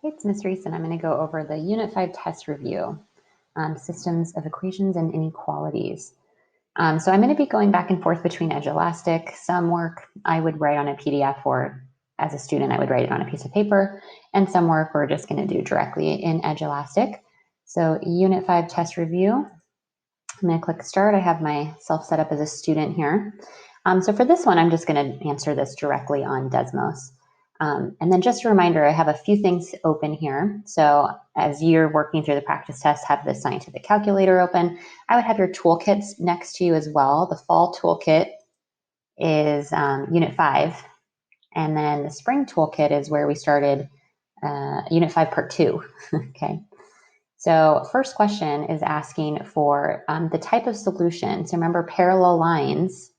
Hey, it's Ms. Reese, and I'm going to go over the Unit 5 test review, systems of equations and inequalities. So I'm going to be going back and forth between Edulastic. Some work I would write on a PDF, or as a student, I would write it on a piece of paper, and some work we're just going to do directly in Edulastic. So Unit 5 test review, I'm going to click Start. I have myself set up as a student here. So for this one, I'm just going to answer this directly on Desmos. And then just a reminder, I have a few things open here. So as you're working through the practice test, have the scientific calculator open. I would have your toolkits next to you as well. The fall toolkit is Unit 5. And then the spring toolkit is where we started Unit 5 Part 2. Okay. So first question is asking for the type of solution. So remember parallel lines.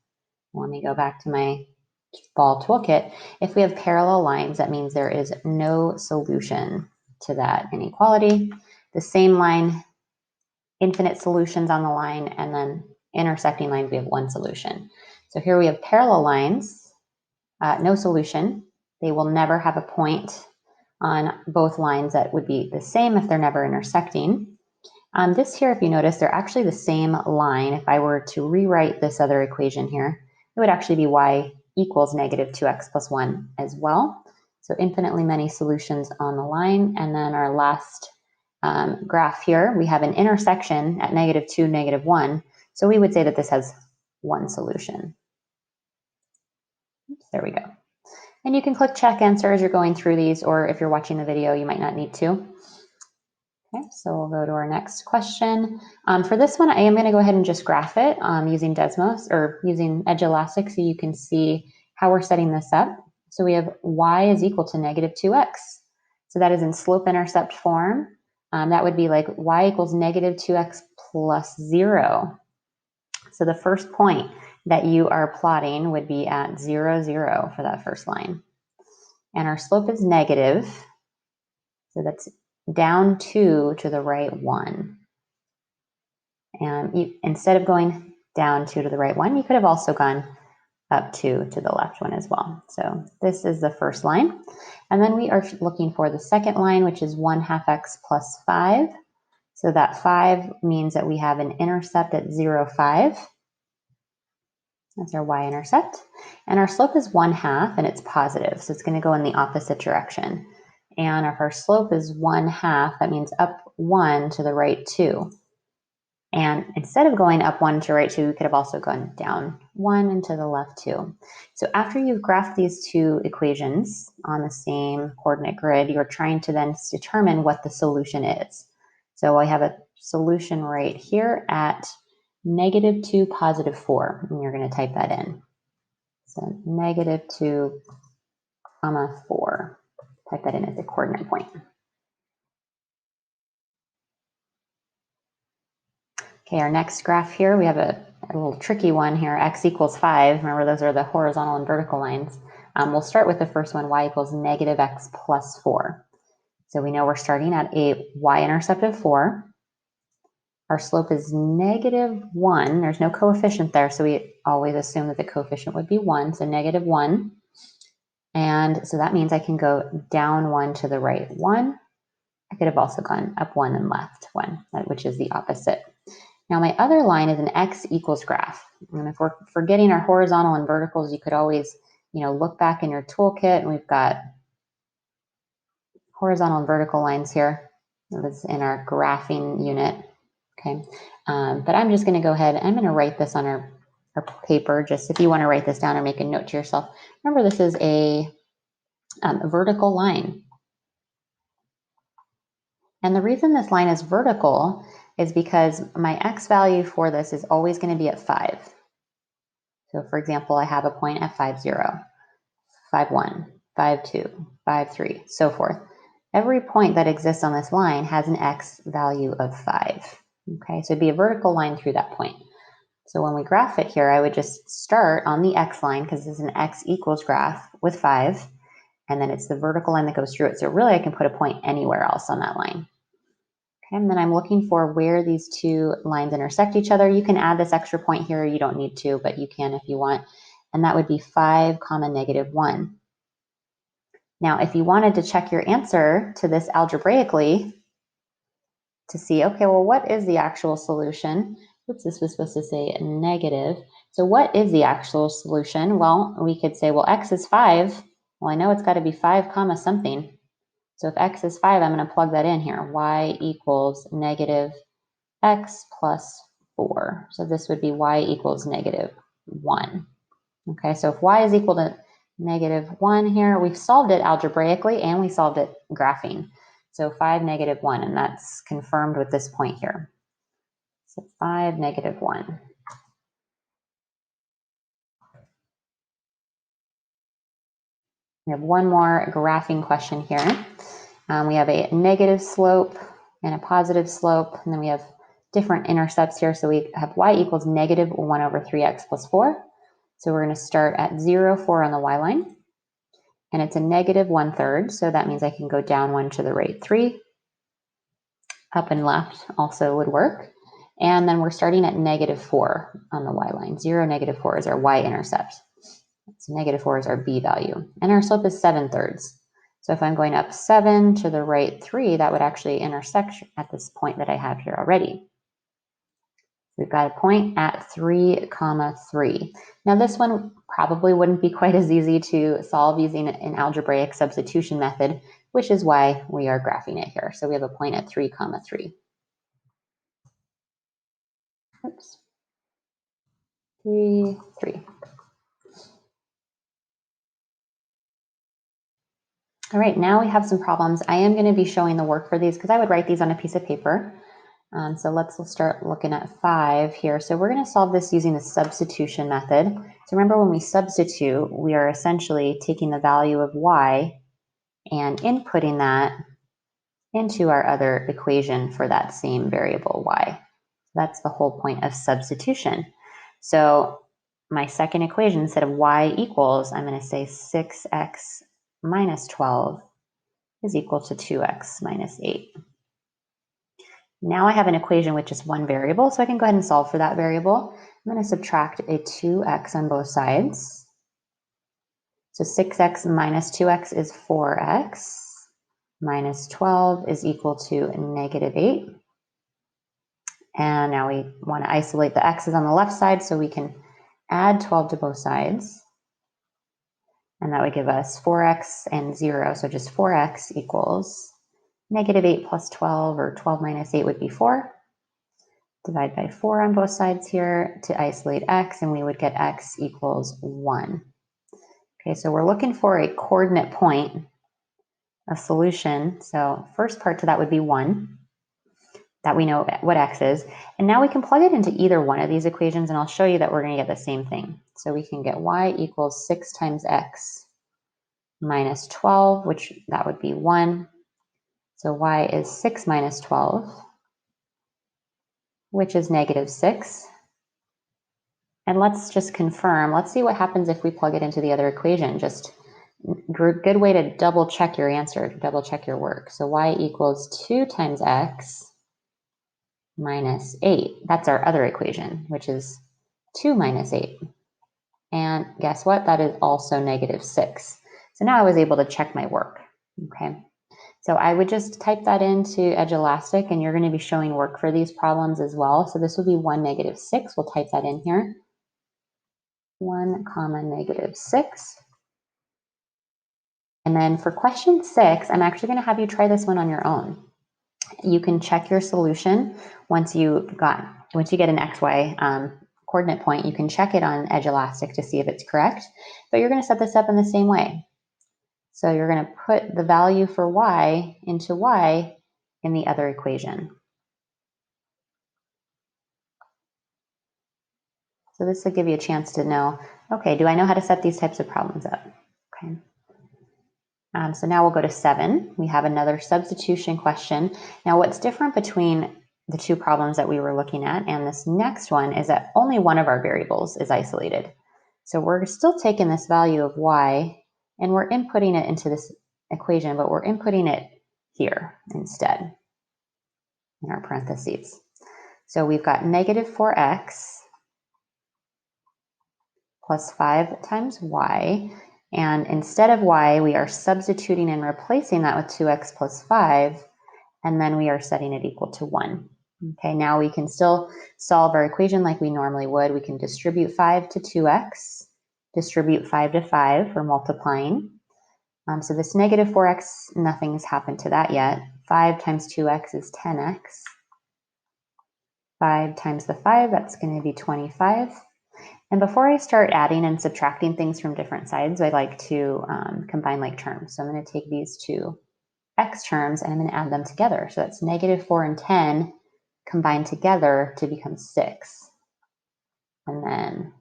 Let me go back to my ball toolkit. If we have parallel lines, that means there is no solution to that inequality. The same line, infinite solutions on the line, and then intersecting lines, we have one solution. So here we have parallel lines, no solution. They will never have a point on both lines that would be the same if they're never intersecting. This here, if you notice, they're actually the same line. If I were to rewrite this other equation here, it would actually be y equals negative 2x plus 1 as well. So infinitely many solutions on the line. And then our last graph here, we have an intersection at negative 2, negative 1. So we would say that this has one solution. Oops, there we go. And you can click check answer as you're going through these, or if you're watching the video, you might not need to. Okay, so we'll go to our next question. For this one, I am going to go ahead and just graph it using Desmos or using Edulastic so you can see how we're setting this up. So we have y is equal to negative 2x. So that is in slope-intercept form. That would be like y equals negative 2x plus 0. So the first point that you are plotting would be at 0, 0 for that first line. And our slope is negative. So that's down 2 to the right 1. And instead of going down 2 to the right 1, you could have also gone up 2 to the left 1 as well. So this is the first line. And then we are looking for the second line, which is 1/2 x plus 5. So that 5 means that we have an intercept at 0, 5. That's our y-intercept. And our slope is 1/2, and it's positive. So it's going to go in the opposite direction. And if our slope is 1/2, that means up 1 to the right 2. And instead of going up 1 to right 2, we could have also gone down 1 and to the left 2. So after you've graphed these two equations on the same coordinate grid, you're trying to then determine what the solution is. So I have a solution right here at negative 2, positive 4, and you're going to type that in. So negative 2, comma 4. Type that in as a coordinate point. Okay, our next graph here, we have a little tricky one here, x equals 5. Remember, those are the horizontal and vertical lines. We'll start with the first one, y equals negative x plus 4. So we know we're starting at a y-intercept of 4. Our slope is negative 1. There's no coefficient there, so we always assume that the coefficient would be 1, so negative 1. And so that means I can go down 1 to the right 1. I could have also gone up 1 and left 1, which is the opposite. Now my other line is an x equals graph. And if we're forgetting our horizontal and verticals, you could always, look back in your toolkit, and we've got horizontal and vertical lines here. This is in our graphing unit. Okay, but I'm just going to go ahead. I'm going to write this on our paper, just if you want to write this down or make a note to yourself. Remember, this is a vertical line. And the reason this line is vertical is because my x value for this is always going to be at 5. So for example, I have a point at 5, 0, 5, 1, 5, 2, 5, 3, so forth. Every point that exists on this line has an x value of 5. Okay, so it'd be a vertical line through that point. So when we graph it here, I would just start on the x line because this is an x equals graph with 5. And then it's the vertical line that goes through it. So really I can put a point anywhere else on that line. Okay, and then I'm looking for where these two lines intersect each other. You can add this extra point here. You don't need to, but you can if you want. And that would be 5, negative 1. Now, if you wanted to check your answer to this algebraically to see, okay, well, what is the actual solution? Oops, this was supposed to say negative. So what is the actual solution? Well, we could say, well, x is 5. Well, I know it's got to be 5 comma something. So if x is 5, I'm going to plug that in here. Y equals negative x plus 4. So this would be y equals negative 1. Okay, so if y is equal to negative 1 here, we've solved it algebraically and we solved it graphing. So 5, negative 1, and that's confirmed with this point here. So 5, negative 1. We have one more graphing question here. We have a negative slope and a positive slope, and then we have different intercepts here. So we have y equals negative 1 over 3x plus 4. So we're going to start at 0, 4 on the y-line. And it's a negative 1/3, so that means I can go down 1 to the right 3. Up and left also would work. And then we're starting at negative 4 on the y-line. 0, negative 4 is our y-intercept. So negative 4 is our b value. And our slope is 7/3. So if I'm going up 7 to the right 3, that would actually intersect at this point that I have here already. We've got a point at 3, 3. Now this one probably wouldn't be quite as easy to solve using an algebraic substitution method, which is why we are graphing it here. So we have a point at 3, 3. Oops. 3, 3. All right, now we have some problems. I am going to be showing the work for these because I would write these on a piece of paper. So let's start looking at 5 here. So we're going to solve this using the substitution method. So remember, when we substitute, we are essentially taking the value of y and inputting that into our other equation for that same variable y. That's the whole point of substitution. So my second equation, instead of y equals, I'm going to say 6x minus 12 is equal to 2x minus 8. Now I have an equation with just one variable, so I can go ahead and solve for that variable. I'm going to subtract a 2x on both sides. So 6x minus 2x is 4x, minus 12 is equal to negative 8. And now we want to isolate the x's on the left side, so we can add 12 to both sides. And that would give us 4x and 0, so just 4x equals negative 8 plus 12, or 12 minus 8 would be 4. Divide by 4 on both sides here to isolate x, and we would get x equals 1. Okay, so we're looking for a coordinate point, a solution. So first part to that would be 1, that we know what x is. And now we can plug it into either one of these equations, and I'll show you that we're going to get the same thing. So we can get y equals 6 times x minus 12, which that would be 1. So y is 6 minus 12, which is negative 6. And let's just confirm. Let's see what happens if we plug it into the other equation. Just good way to double check your answer, double check your work. So y equals 2 times x minus 8. That's our other equation, which is 2 minus 8. And guess what? That is also negative 6. So now I was able to check my work. Okay. So I would just type that into Edulastic, and you're going to be showing work for these problems as well. So this will be 1, negative 6. We'll type that in here. 1, comma, negative 6. And then for question 6, I'm actually going to have you try this one on your own. You can check your solution once you get an XY coordinate point. You can check it on Edulastic to see if it's correct, but you're going to set this up in the same way. So you're going to put the value for y into y in the other equation. So this will give you a chance to know, okay, do I know how to set these types of problems up? Okay. So now we'll go to 7. We have another substitution question. Now what's different between the two problems that we were looking at and this next one is that only one of our variables is isolated. So we're still taking this value of y and we're inputting it into this equation, but we're inputting it here instead in our parentheses. So we've got negative 4x plus 5 times y. And instead of y, we are substituting and replacing that with 2x plus 5, and then we are setting it equal to 1. Okay, now we can still solve our equation like we normally would. We can distribute 5 to 2x, distribute 5 to 5 for multiplying. So this negative 4x, nothing has happened to that yet. 5 times 2x is 10x. 5 times the 5, that's going to be 25. And before I start adding and subtracting things from different sides, I like to combine like terms. So I'm going to take these two x terms and I'm going to add them together. So that's negative 4 and 10 combined together to become 6. And then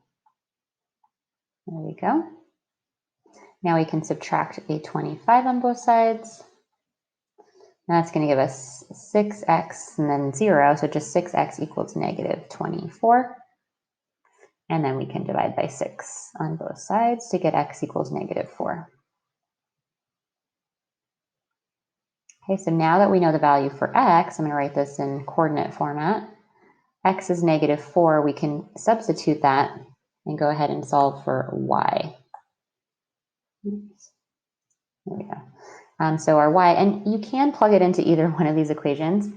there we go. Now we can subtract a 25 on both sides. That's going to give us 6x and then 0. So just 6x equals negative 24. And then we can divide by 6 on both sides to get x equals negative 4. Okay, so now that we know the value for x, I'm going to write this in coordinate format. X is negative 4. We can substitute that and go ahead and solve for y. Oops. There we go. So our y, and you can plug it into either one of these equations,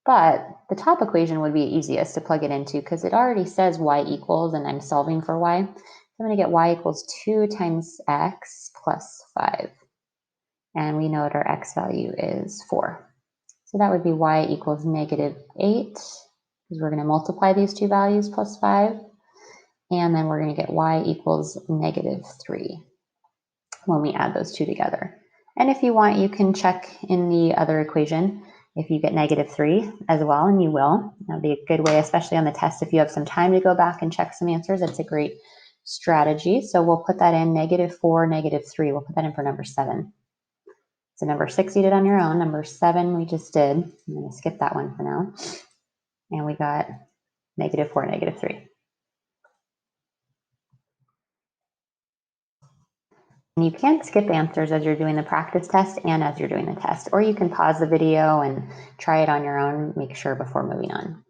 but the top equation would be easiest to plug it into because it already says y equals, and I'm solving for y. So I'm going to get y equals 2 times x plus 5. And we know that our x value is 4. So that would be y equals negative 8, because we're going to multiply these two values plus 5. And then we're going to get y equals negative 3 when we add those two together. And if you want, you can check in the other equation if you get negative 3 as well, and you will. That'd be a good way, especially on the test, if you have some time to go back and check some answers. It's a great strategy. So we'll put that in negative 4, negative 3. We'll put that in for number 7. So number 6 you did on your own. Number 7 we just did. I'm going to skip that one for now. And we got negative 4, negative 3. And you can skip answers as you're doing the practice test and as you're doing the test, or you can pause the video and try it on your own, make sure before moving on.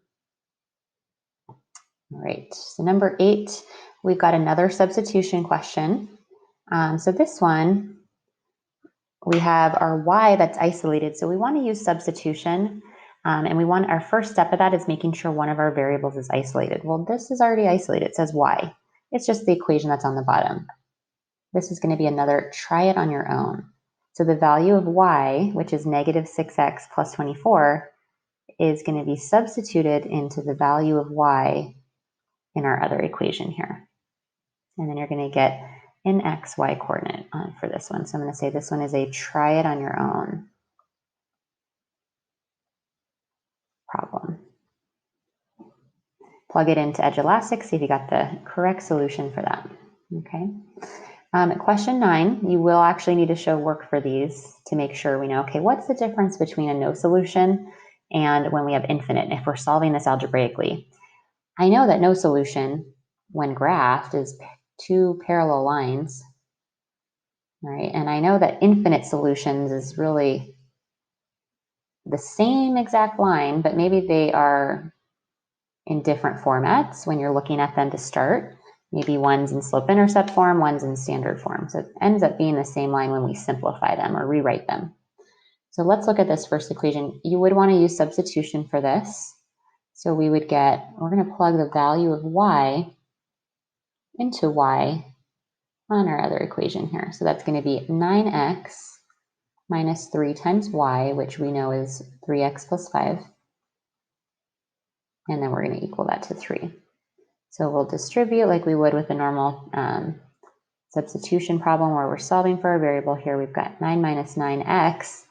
All right, so number 8, we've got another substitution question. So this one, we have our y that's isolated. So we want to use substitution, and we want our first step of that is making sure one of our variables is isolated. Well, this is already isolated. It says y. It's just the equation that's on the bottom. This is going to be another try it on your own. So the value of y, which is negative 6x plus 24, is going to be substituted into the value of y in our other equation here. And then you're going to get an xy coordinate for this one. So I'm going to say this one is a try it on your own problem. Plug it into Edge Elastic, see if you got the correct solution for that. Okay. Question 9, you will actually need to show work for these to make sure we know, okay, what's the difference between a no solution and when we have infinite, if we're solving this algebraically. I know that no solution, when graphed, is two parallel lines, right? And I know that infinite solutions is really the same exact line, but maybe they are in different formats when you're looking at them to start. Maybe one's in slope-intercept form, one's in standard form. So it ends up being the same line when we simplify them or rewrite them. So let's look at this first equation. You would want to use substitution for this. So we would get, we're going to plug the value of y into y on our other equation here. So that's going to be 9x minus 3 times y, which we know is 3x plus 5. And then we're going to equal that to 3. So we'll distribute like we would with a normal substitution problem where we're solving for a variable. Here we've got 9 minus 9x,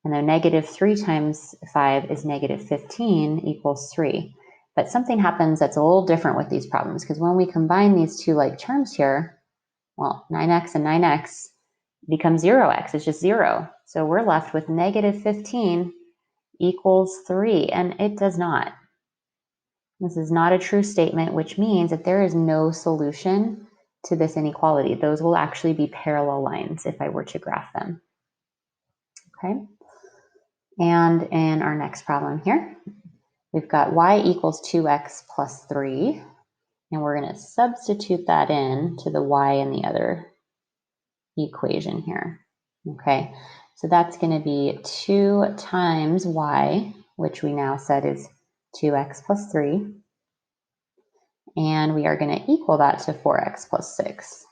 and then negative 3 times 5 is negative 15 equals 3. But something happens that's a little different with these problems, because when we combine these two like terms here, well, 9x and 9x becomes 0x. It's just 0. So we're left with negative 15 equals 3, and it does not. This is not a true statement, which means that there is no solution to this inequality. Those will actually be parallel lines if I were to graph them. Okay. And in our next problem here, we've got y equals 2x plus 3. And we're going to substitute that in to the y in the other equation here. Okay, so that's going to be 2 times y, which we now said is 2x plus 3. And we are going to equal that to 4x plus 6.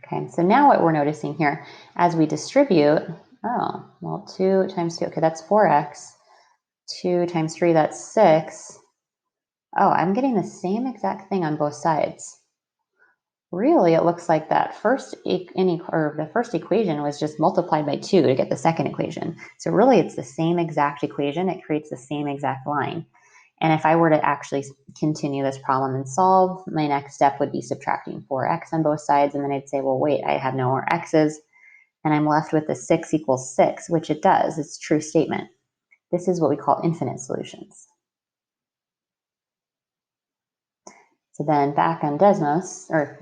Okay, so now what we're noticing here, as we distribute, oh, well, 2 times 2, okay, that's 4x. 2 times 3, that's 6. Oh, I'm getting the same exact thing on both sides. Really, it looks like that the first equation was just multiplied by 2 to get the second equation. So really, it's the same exact equation. It creates the same exact line. And if I were to actually continue this problem and solve, my next step would be subtracting 4x on both sides. And then I'd say, well, wait, I have no more x's. And I'm left with the 6 equals 6, which it does. It's a true statement. This is what we call infinite solutions. So then back on Desmos, or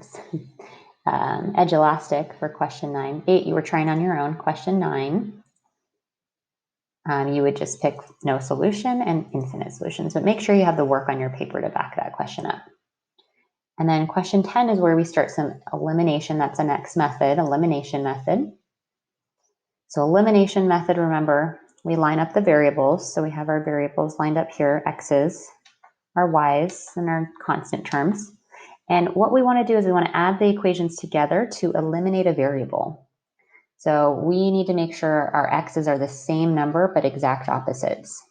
Edge Elastic for question 9. 8, you were trying on your own. Question 9, you would just pick no solution and infinite solutions. But make sure you have the work on your paper to back that question up. And then question 10 is where we start some elimination. That's the next method, elimination method. So elimination method, remember, we line up the variables. So we have our variables lined up here, x's, our y's, and our constant terms. And what we want to do is we want to add the equations together to eliminate a variable. So we need to make sure our x's are the same number, but exact opposites.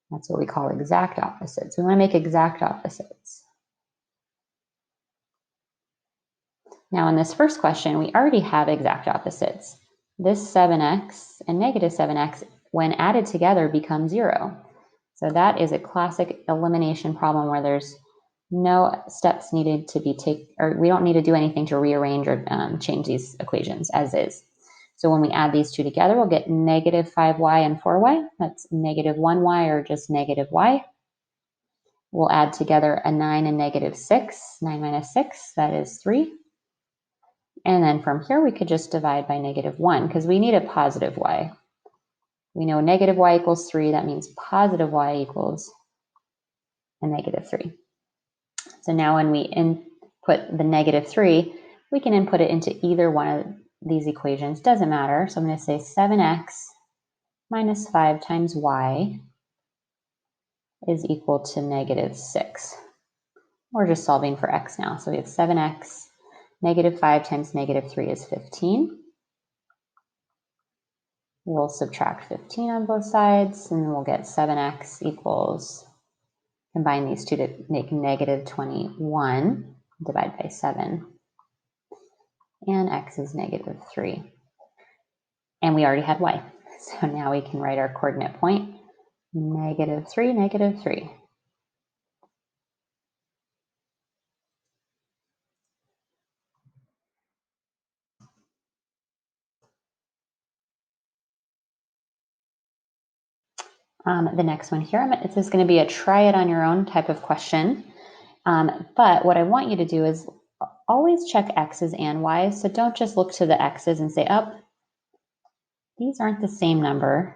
That's what we call exact opposites. We want to make exact opposites. Now in this first question, we already have exact opposites. This 7x and negative 7x, when added together, become 0. So that is a classic elimination problem where there's no steps needed to be taken, or we don't need to do anything to rearrange or change these equations as is. So when we add these two together, we'll get negative 5y and 4y. That's negative 1y or just negative y. We'll add together a 9 and negative 6. 9 minus 6, that is 3. And then from here, we could just divide by negative 1 because we need a positive y. We know negative y equals 3. That means positive y equals a negative 3. So now when we input the negative 3, we can input it into either one of these equations. Doesn't matter. So I'm going to say 7x minus 5 times y is equal to negative 6. We're just solving for x now. So we have 7x, negative 5 times negative 3 is 15. We'll subtract 15 on both sides, and then we'll get 7x equals, combine these two to make negative 21, divide by 7, and x is negative 3. And we already had y. So now we can write our coordinate point, negative 3, negative 3. The next one here, this is going to be a try it on your own type of question. But what I want you to do is always check x's and y's. So don't just look to the x's and say, oh, these aren't the same number.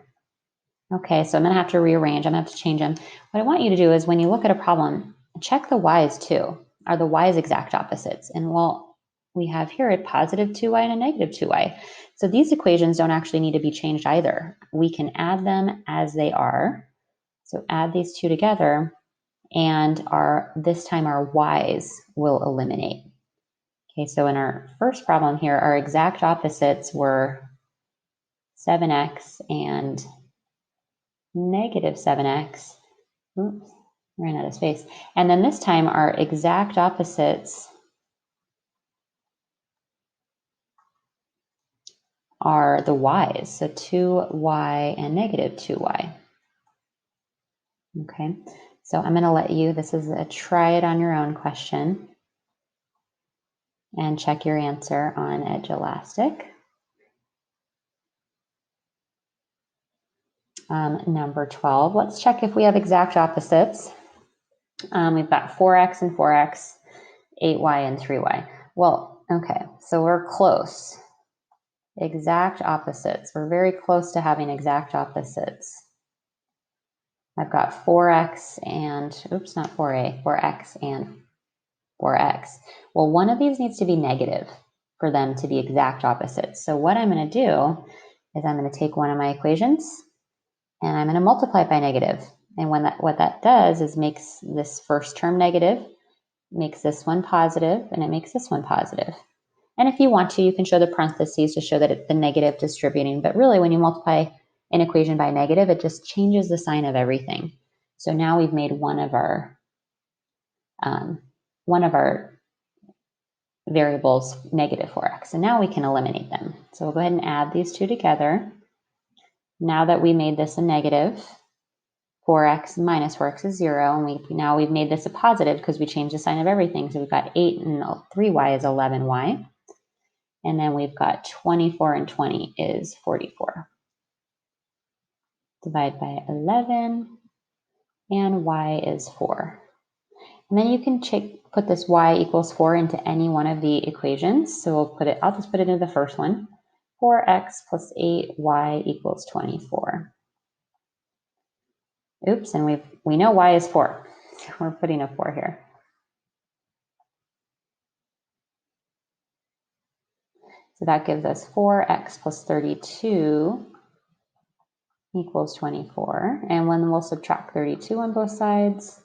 Okay, so I'm going to have to rearrange. I'm going to have to change them. What I want you to do is when you look at a problem, check the y's too. Are the y's exact opposites? And well, we have here a positive 2y and a negative 2y. So these equations don't actually need to be changed either. We can add them as they are. So add these two together, and this time our y's will eliminate. Okay, so in our first problem here, our exact opposites were 7x and negative 7x. Oops, ran out of space. And then this time our exact opposites are the y's. So 2y and negative 2y. Okay, so I'm going to let you, this is a try it on your own question, and check your answer on Edge Elastic. Number 12, let's check if we have exact opposites. We've got 4x and 4x, 8y and 3y. Well, okay, so we're close. Exact opposites. We're very close to having exact opposites. I've got 4x and, oops, not 4a, 4x and 4x. Well, one of these needs to be negative for them to be exact opposites. So what I'm going to do is I'm going to take one of my equations and I'm going to multiply it by negative. And what that does is makes this first term negative, makes this one positive, and it makes this one positive. And if you want to, you can show the parentheses to show that it's the negative distributing. But really, when you multiply an equation by negative, it just changes the sign of everything. So now we've made one of our variables negative 4x. And now we can eliminate them. So we'll go ahead and add these two together. Now that we made this a negative, 4x minus 4x is 0. And now we've made this a positive because we changed the sign of everything. So we've got 8 and 3y is 11y. And then we've got 24 and 20 is 44. Divide by 11, and y is 4. And then you can put this y equals 4 into any one of the equations. So I'll just put it into the first one. 4x plus 8y equals 24. Oops, and we know y is 4. So we're putting a 4 here. So that gives us 4x plus 32 equals 24. And then we'll subtract 32 on both sides.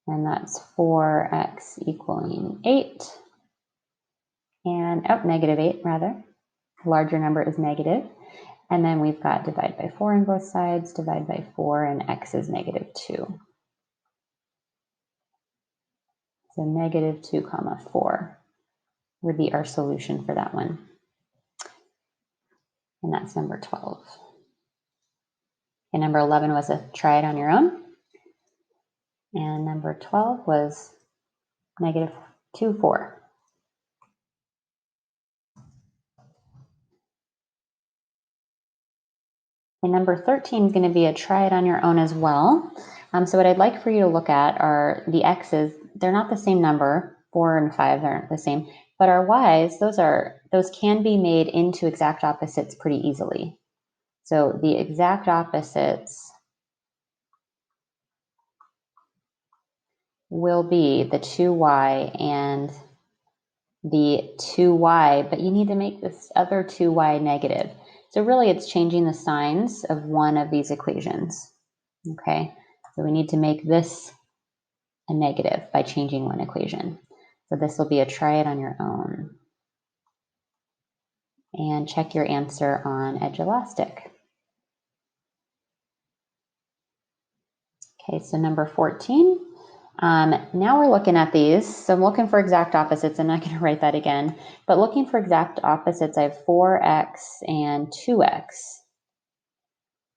And that's 4x equaling 8. And, negative 8 rather. Larger number is negative. And then we've got divide by 4 on both sides, divide by 4, and x is negative 2. So negative 2 comma 4 would be our solution for that one. And that's number 12. And number 11 was a try it on your own. And number 12 was negative 2, 4. And number 13 is going to be a try it on your own as well. So what I'd like for you to look at are the x's. They're not the same number. 4 and 5 aren't the same. But our y's, those can be made into exact opposites pretty easily. So the exact opposites will be the 2y and the 2y, but you need to make this other 2y negative. So really it's changing the signs of one of these equations. Okay, so we need to make this a negative by changing one equation. So this will be a try it on your own. And check your answer on Edulastic. Okay, so number 14. Now we're looking at these. So I'm looking for exact opposites. I'm not going to write that again. But looking for exact opposites, I have 4x and 2x.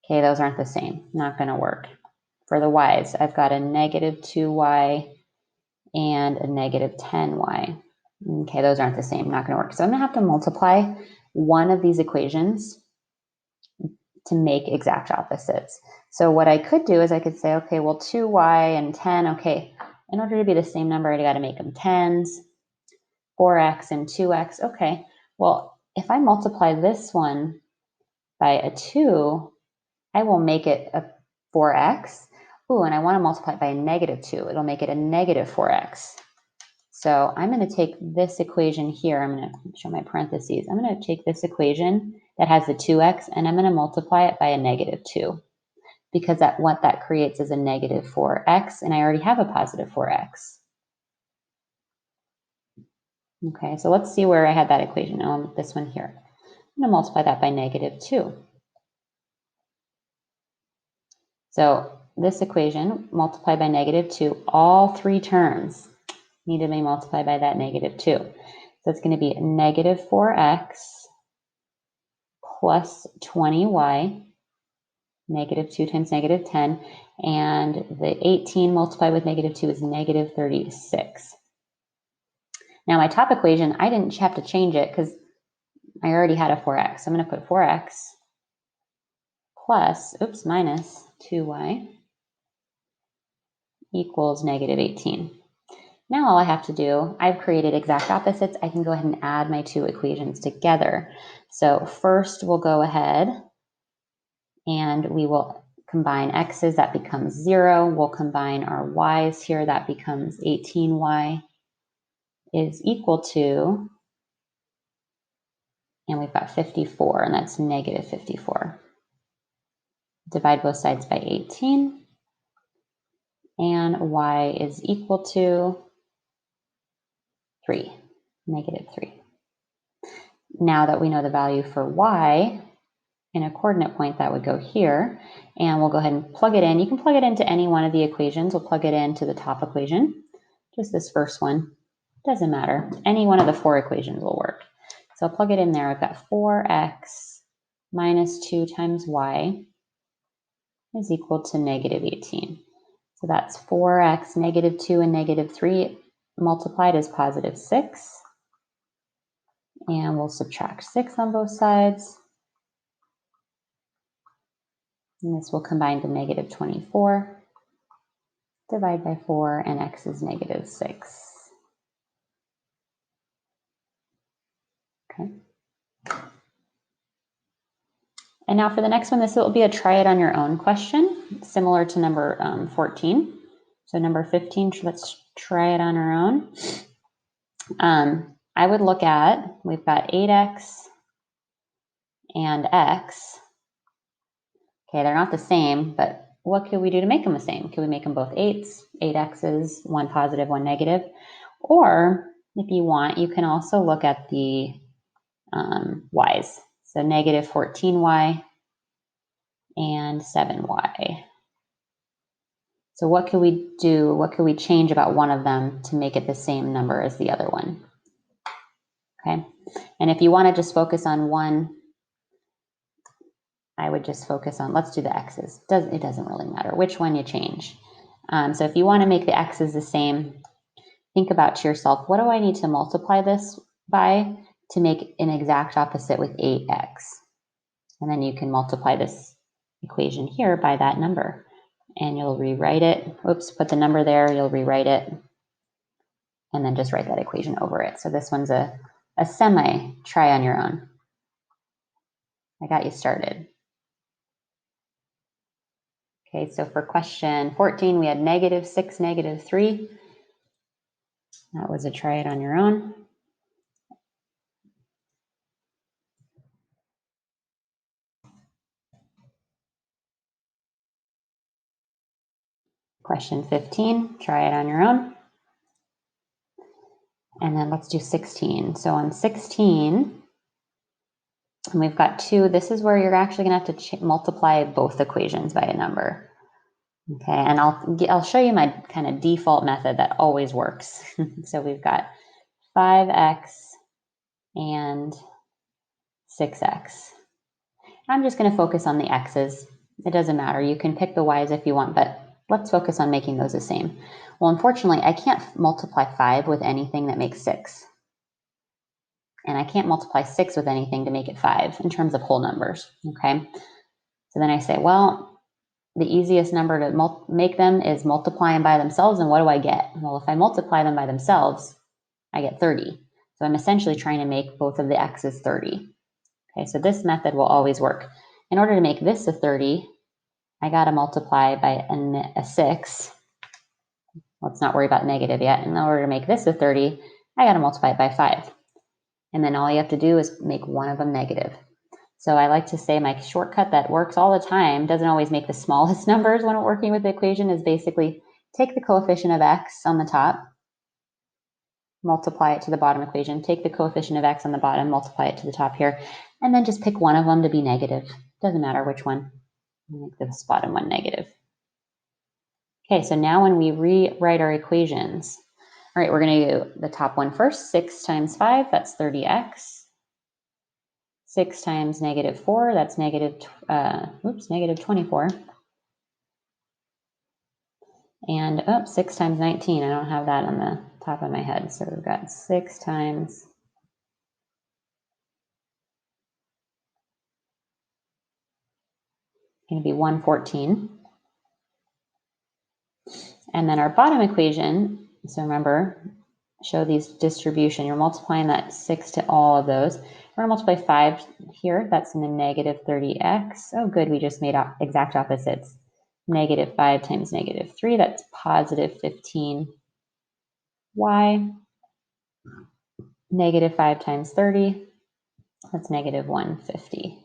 Okay, those aren't the same. Not going to work. For the y's, I've got a negative 2y and a negative 10y. Okay, those aren't the same. Not going to work. So I'm going to have to multiply one of these equations to make exact opposites. So what I could do is I could say, okay, well, 2y and 10, okay, in order to be the same number, I got to make them 10s, 4x and 2x. Okay, well, if I multiply this one by a 2, I will make it a 4x. Ooh, and I want to multiply it by a negative 2. It'll make it a negative 4x. So I'm going to take this equation here. I'm going to show my parentheses. I'm going to take this equation that has the 2x, and I'm going to multiply it by a negative 2. Because what that creates is a negative 4x, and I already have a positive 4x. Okay, so let's see where I had that equation. This one here. I'm going to multiply that by negative 2. So this equation, multiplied by negative 2, all three terms need to be multiplied by that negative 2. So it's going to be negative 4x plus 20y, negative 2 times negative 10, and the 18 multiplied with negative 2 is negative 36. Now my top equation, I didn't have to change it because I already had a 4x. So I'm going to put 4x minus 2y equals negative 18. Now all I have to do, I've created exact opposites. I can go ahead and add my two equations together. So first we'll go ahead and we will combine x's, that becomes 0. We'll combine our y's here, that becomes 18y is equal to, and we've got 54, and that's negative 54. Divide both sides by 18, and y is equal to 3, negative 3. Now that we know the value for y in a coordinate point, that would go here, and we'll go ahead and plug it in. You can plug it into any one of the equations. We'll plug it into the top equation, just this first one. Doesn't matter. Any one of the 4 equations will work. So I'll plug it in there. I've got 4x minus 2 times y is equal to negative 18. So that's 4x, negative 2, and negative 3 multiplied is positive 6. And we'll subtract 6 on both sides. And this will combine to negative 24. Divide by 4, and x is negative 6. Okay. And now for the next one, this will be a try it on your own question, similar to number 14. So number 15, let's try it on our own. I would look at, we've got 8x and x. Okay, they're not the same, but what could we do to make them the same? Could we make them both 8s, 8x's, one positive, one negative? Or if you want, you can also look at the y's. So negative 14y and 7y. So what could we do? What could we change about one of them to make it the same number as the other one? Okay, and if you want to just focus on one, I would just focus on, let's do the x's. It doesn't really matter which one you change. So if you want to make the x's the same, think about to yourself, what do I need to multiply this by to make an exact opposite with 8x? And then you can multiply this equation here by that number. And you'll rewrite it. Oops, put the number there, you'll rewrite it. And then just write that equation over it. So this one's a semi try on your own. I got you started. Okay, so for question 14, we had negative 6, negative 3. That was a try it on your own. Question 15, try it on your own. And then let's do 16. So on 16, and we've got 2. This is where you're actually going to have to multiply both equations by a number. Okay, and I'll show you my kind of default method that always works. So we've got 5x and 6x. I'm just going to focus on the x's. It doesn't matter. You can pick the y's if you want, but let's focus on making those the same. Well, unfortunately, I can't multiply 5 with anything that makes 6. And I can't multiply 6 with anything to make it 5 in terms of whole numbers, okay? So then I say, well, the easiest number to make them is multiply them by themselves, and what do I get? Well, if I multiply them by themselves, I get 30. So I'm essentially trying to make both of the x's 30. Okay, so this method will always work. In order to make this a 30, I got to multiply by a 6. Let's not worry about negative yet. In order to make this a 30, I got to multiply it by 5. And then all you have to do is make one of them negative. So I like to say my shortcut that works all the time, doesn't always make the smallest numbers when we're working with the equation, is basically take the coefficient of x on the top, multiply it to the bottom equation, take the coefficient of x on the bottom, multiply it to the top here, and then just pick one of them to be negative. Doesn't matter which one. Make this bottom one negative. Okay, so now when we rewrite our equations, all right, we're going to do the top one first. 6 times 5, that's 30x. 6 times negative 4, that's negative 24. And 6 times 19, I don't have that on the top of my head. So we've got 6 times going to be 114. And then our bottom equation, so remember, show these distribution. You're multiplying that 6 to all of those. We're going to multiply 5 here. That's in the negative 30x. Oh, good. We just made exact opposites. Negative 5 times negative 3. That's positive 15y. Negative 5 times 30. That's negative 150.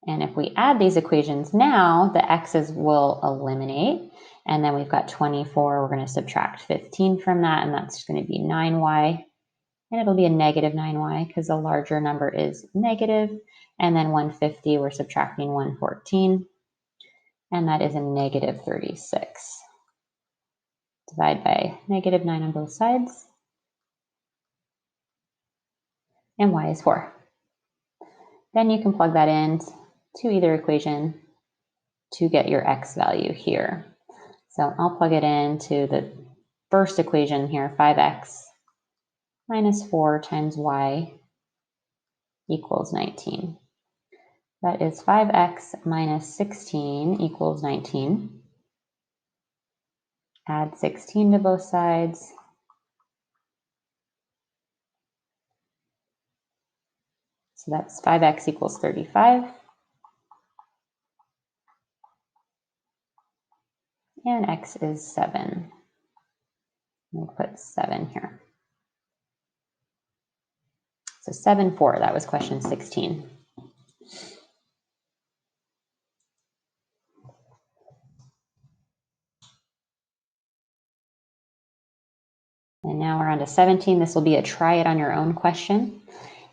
And if we add these equations now, the x's will eliminate. And then we've got 24. We're going to subtract 15 from that, and that's going to be 9y. And it'll be a negative 9y because the larger number is negative. And then 150, we're subtracting 114. And that is a negative 36. Divide by negative 9 on both sides. And y is 4. Then you can plug that in to either equation to get your x value here. So I'll plug it into the first equation here, 5x minus 4 times y equals 19. That is 5x minus 16 equals 19. Add 16 to both sides. So that's 5x equals 35. And x is 7. We'll put 7 here. So 7, 4, that was question 16. And now we're on to 17. This will be a try it on your own question.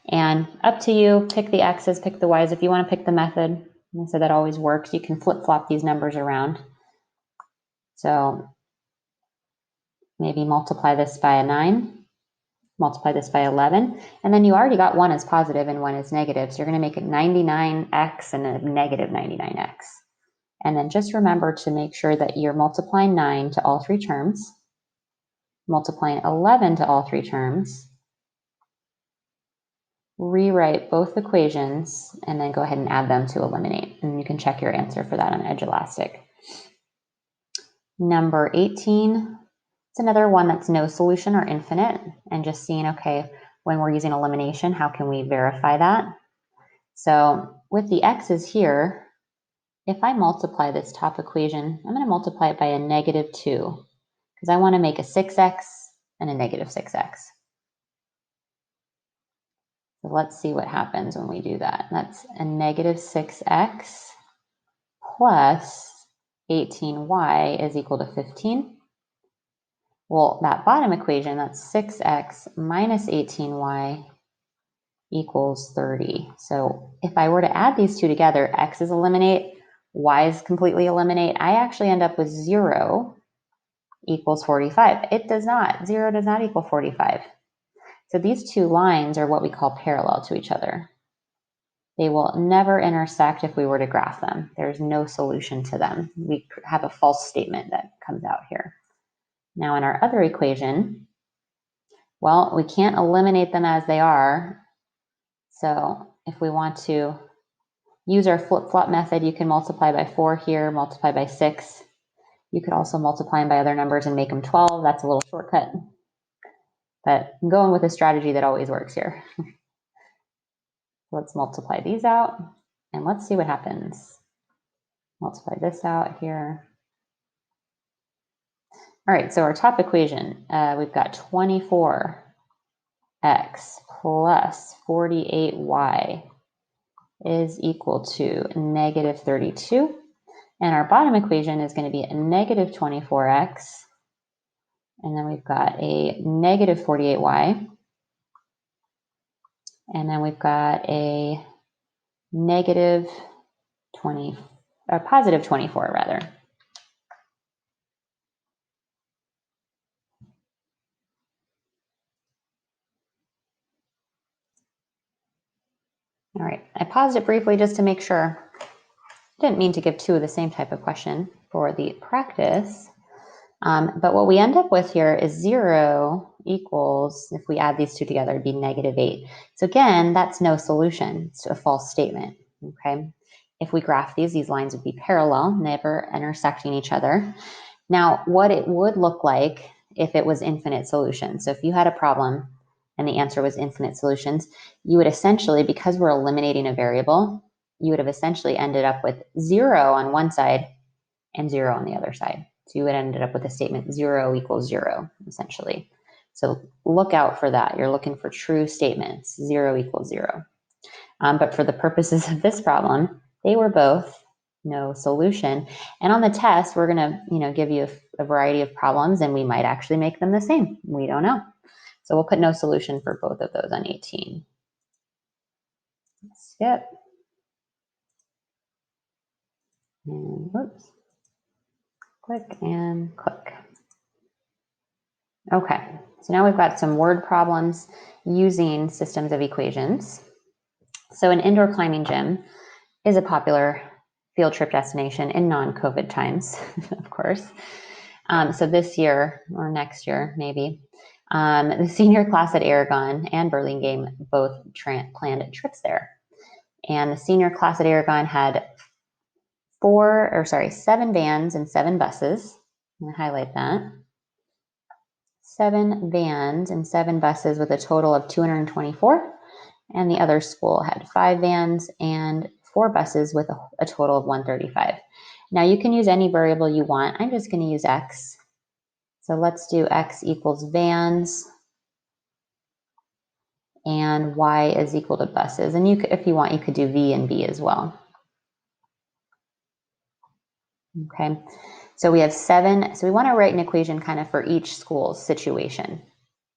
And up to you, pick the x's, pick the y's. If you want to pick the method, so that always works. You can flip-flop these numbers around. So maybe multiply this by a 9, multiply this by 11, and then you already got one is positive and one is negative. So you're going to make it 99x and a negative 99x. And then just remember to make sure that you're multiplying 9 to all three terms, multiplying 11 to all three terms, rewrite both equations, and then go ahead and add them to eliminate. And you can check your answer for that on Edgelastic. Number 18, it's another one that's no solution or infinite, and just seeing, okay, when we're using elimination, how can we verify that? So with the x's here, if I multiply this top equation, I'm going to multiply it by a negative 2, because I want to make a 6x and a negative 6x. So let's see what happens when we do that. That's a negative 6x plus 18y is equal to 15. Well, that bottom equation, that's 6x minus 18y equals 30. So if I were to add these two together, x's eliminate, y's completely eliminate, I actually end up with 0 equals 45. It does not. 0 does not equal 45. So these two lines are what we call parallel to each other. They will never intersect if we were to graph them. There's no solution to them. We have a false statement that comes out here. Now in our other equation, well, we can't eliminate them as they are. So if we want to use our flip-flop method, you can multiply by 4 here, multiply by 6. You could also multiply them by other numbers and make them 12. That's a little shortcut. But I'm going with a strategy that always works here. Let's multiply these out, and let's see what happens. Multiply this out here. All right, so our top equation, we've got 24x plus 48y is equal to negative 32. And our bottom equation is going to be a negative 24x. And then we've got a negative 48y. And then we've got a negative 20, or positive 24 rather. All right, I paused it briefly just to make sure. I didn't mean to give two of the same type of question for the practice. But what we end up with here is 0 equals, if we add these two together, it'd be negative 8. So again, that's no solution. It's a false statement, okay? If we graph these lines would be parallel, never intersecting each other. Now, what it would look like if it was infinite solutions. So if you had a problem and the answer was infinite solutions, you would essentially, because we're eliminating a variable, you would have essentially ended up with 0 on one side and 0 on the other side. So you would have ended up with a statement 0 equals 0, essentially. So look out for that. You're looking for true statements, 0 equals 0. But for the purposes of this problem, they were both no solution. And on the test, we're going to give you a variety of problems, and we might actually make them the same. We don't know. So we'll put no solution for both of those on 18. Skip. And whoops. Click and click. Okay, so now we've got some word problems using systems of equations. So an indoor climbing gym is a popular field trip destination in non-COVID times, of course. So this year or next year, maybe, the senior class at Aragon and Burlingame both planned trips there. And the senior class at Aragon had 7 vans and 7 buses. I'm going to highlight that. 7 vans and 7 buses with a total of 224. And the other school had 5 vans and 4 buses with a total of 135. Now you can use any variable you want. I'm just going to use X. So let's do X equals vans and Y is equal to buses. And you could, if you want, you could do V and B as well. Okay, so we have 7. So we want to write an equation kind of for each school's situation.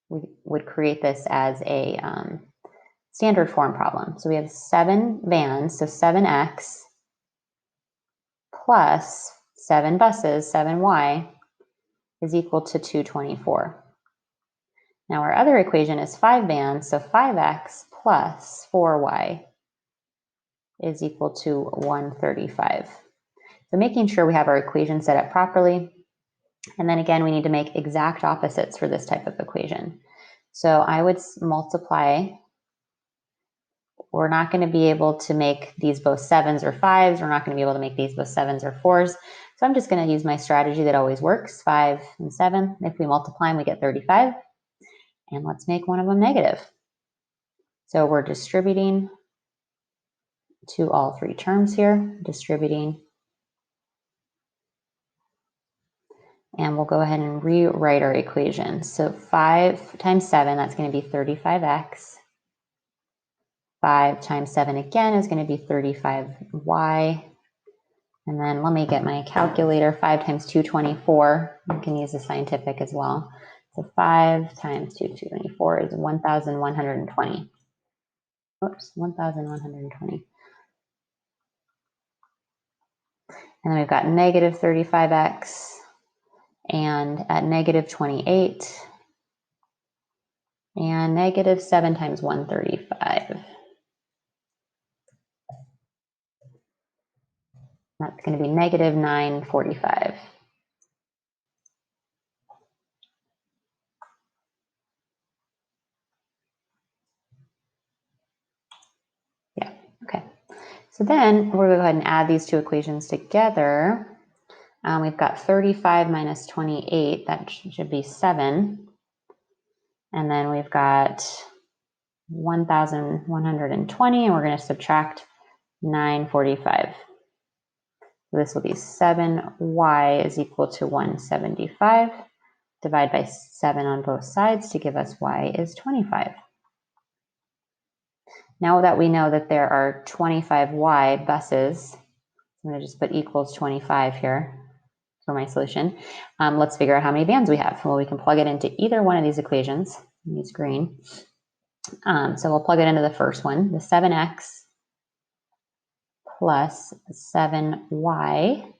We would create this as a standard form problem. So we have 7 vans, so 7x plus 7 buses, 7y, is equal to 224. Now our other equation is 5 vans, so 5x plus 4y is equal to 135. So making sure we have our equation set up properly. And then again, we need to make exact opposites for this type of equation. So I would multiply. We're not going to be able to make these both 7s or 5s. We're not going to be able to make these both 7s or 4s. So I'm just going to use my strategy that always works, 5 and 7. If we multiply them, we get 35. And let's make one of them negative. So we're distributing to all 3 terms here, distributing. And we'll go ahead and rewrite our equation. So 5 times 7, that's going to be 35x. 5 times 7 again is going to be 35y. And then let me get my calculator. 5 times 224. You can use the scientific as well. So 5 times 224 is 1,120. Oops, 1,120. And then we've got negative 35x. And at negative 28. And negative 7 times 135. That's going to be negative 945. Yeah, okay. So then we're going to go ahead and add these 2 equations together. We've got 35 minus 28, that should be 7. And then we've got 1,120, and we're going to subtract 945. So this will be 7y is equal to 175. Divide by 7 on both sides to give us y is 25. Now that we know that there are 25y buses, I'm going to just put equals 25 here for my solution. Let's figure out how many vans we have. Well, we can plug it into either one of these equations. Use green. So we'll plug it into the first one, the 7x plus 7y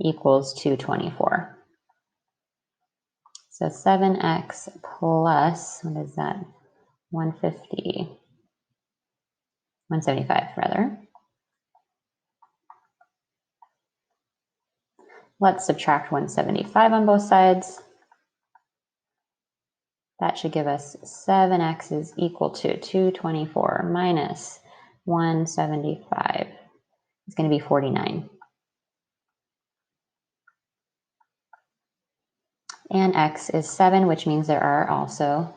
equals 224. So 7x plus, what is that? 150, 175 rather. Let's subtract 175 on both sides. That should give us 7x is equal to 224 minus 175. It's going to be 49. And x is 7, which means there are also,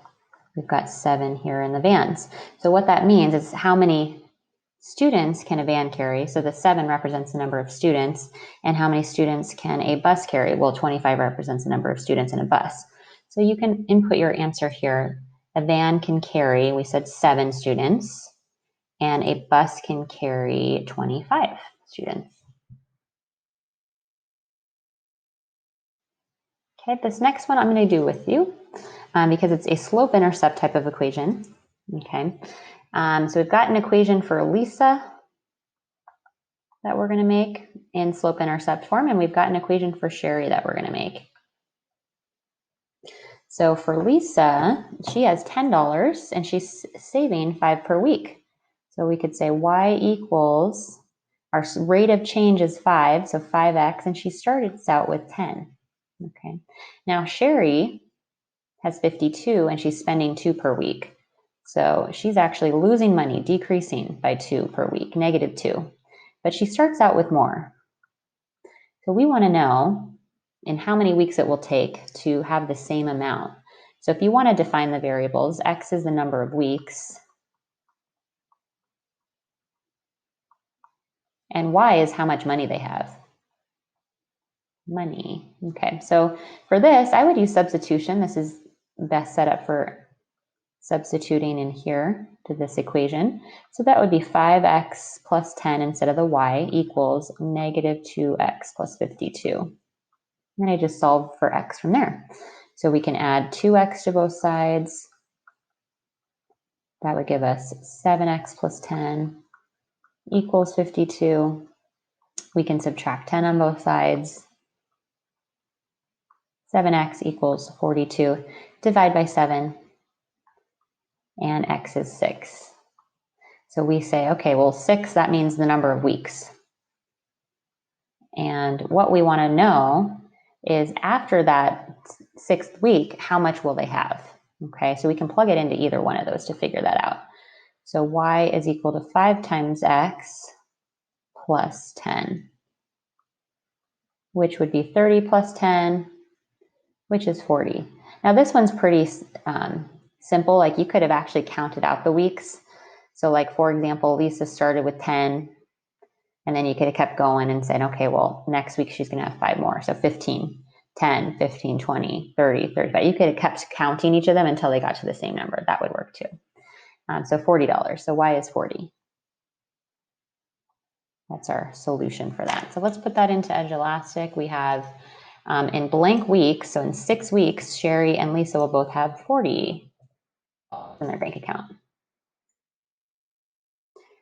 we've got 7 here in the vans. So what that means is how many students can a van carry? So the 7 represents the number of students. And how many students can a bus carry? Well, 25 represents the number of students in a bus. So you can input your answer here. A van can carry, we said 7 students, and a bus can carry 25 students. Okay, this next one I'm going to do with you because it's a slope-intercept type of equation. Okay, so we've got an equation for Lisa that we're going to make in slope-intercept form, and we've got an equation for Sherry that we're going to make. So for Lisa, she has $10 and she's saving 5 per week. So we could say y equals, our rate of change is 5, so 5x, and she starts out with 10. Okay. Now Sherry has 52 and she's spending 2 per week. So she's actually losing money, decreasing by 2 per week, -2. But she starts out with more. So we want to know in how many weeks it will take to have the same amount. So if you want to define the variables, x is the number of weeks, and y is how much money they have. Money. Okay, so for this, I would use substitution. This is best set up for substituting in here to this equation. So that would be 5x plus 10 instead of the y equals -2x plus 52. And I just solve for x from there. So we can add 2x to both sides. That would give us 7x plus 10 equals 52. We can subtract 10 on both sides. 7x equals 42. Divide by 7, and x is 6. So we say, okay, well, 6, that means the number of weeks. And what we want to know is after that 6th week, how much will they have? Okay, so we can plug it into either one of those to figure that out. So y is equal to 5 times x plus 10, which would be 30 plus 10, which is 40. Now this one's pretty simple. Like you could have actually counted out the weeks. So like, for example, Lisa started with 10, and then you could have kept going and said, okay, well, next week she's going to have 5 more. So 15, 10, 15, 20, 30, 35. You could have kept counting each of them until they got to the same number. That would work too. So $40. So y is 40. That's our solution for that. So let's put that into Edulastic. We have in blank weeks, so in 6 weeks, Sherry and Lisa will both have 40 in their bank account.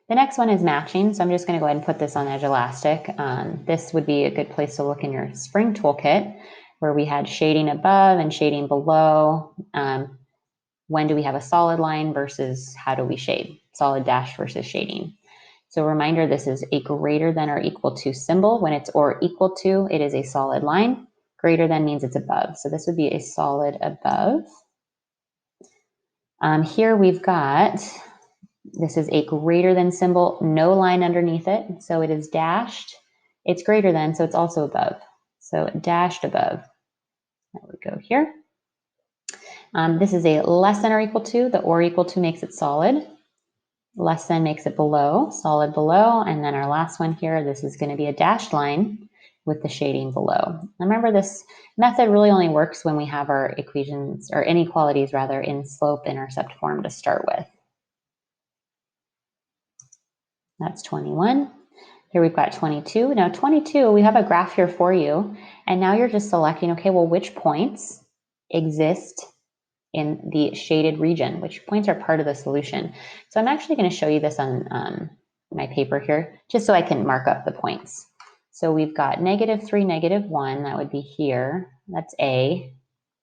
The next one is matching. So I'm just going to go ahead and put this on Edulastic. This would be a good place to look in your spring toolkit where we had shading above and shading below. When do we have a solid line versus how do we shade? Solid dash versus shading. So reminder, this is a greater than or equal to symbol. When it's or equal to, it is a solid line. Greater than means it's above. So this would be a solid above. Here we've got, this is a greater than symbol, no line underneath it. So it is dashed. It's greater than, so it's also above. So dashed above. That would go here. This is a less than or equal to. The or equal to makes it solid. Less than makes it below, solid below. And then our last one here, this is going to be a dashed line with the shading below. Remember, this method really only works when we have our equations or inequalities rather in slope-intercept form to start with. That's 21. Here we've got 22. Now 22, we have a graph here for you. And now you're just selecting, okay, well, which points exist in the shaded region, which points are part of the solution. So I'm actually going to show you this on my paper here, just so I can mark up the points. So we've got -3, -1, that would be here. That's A.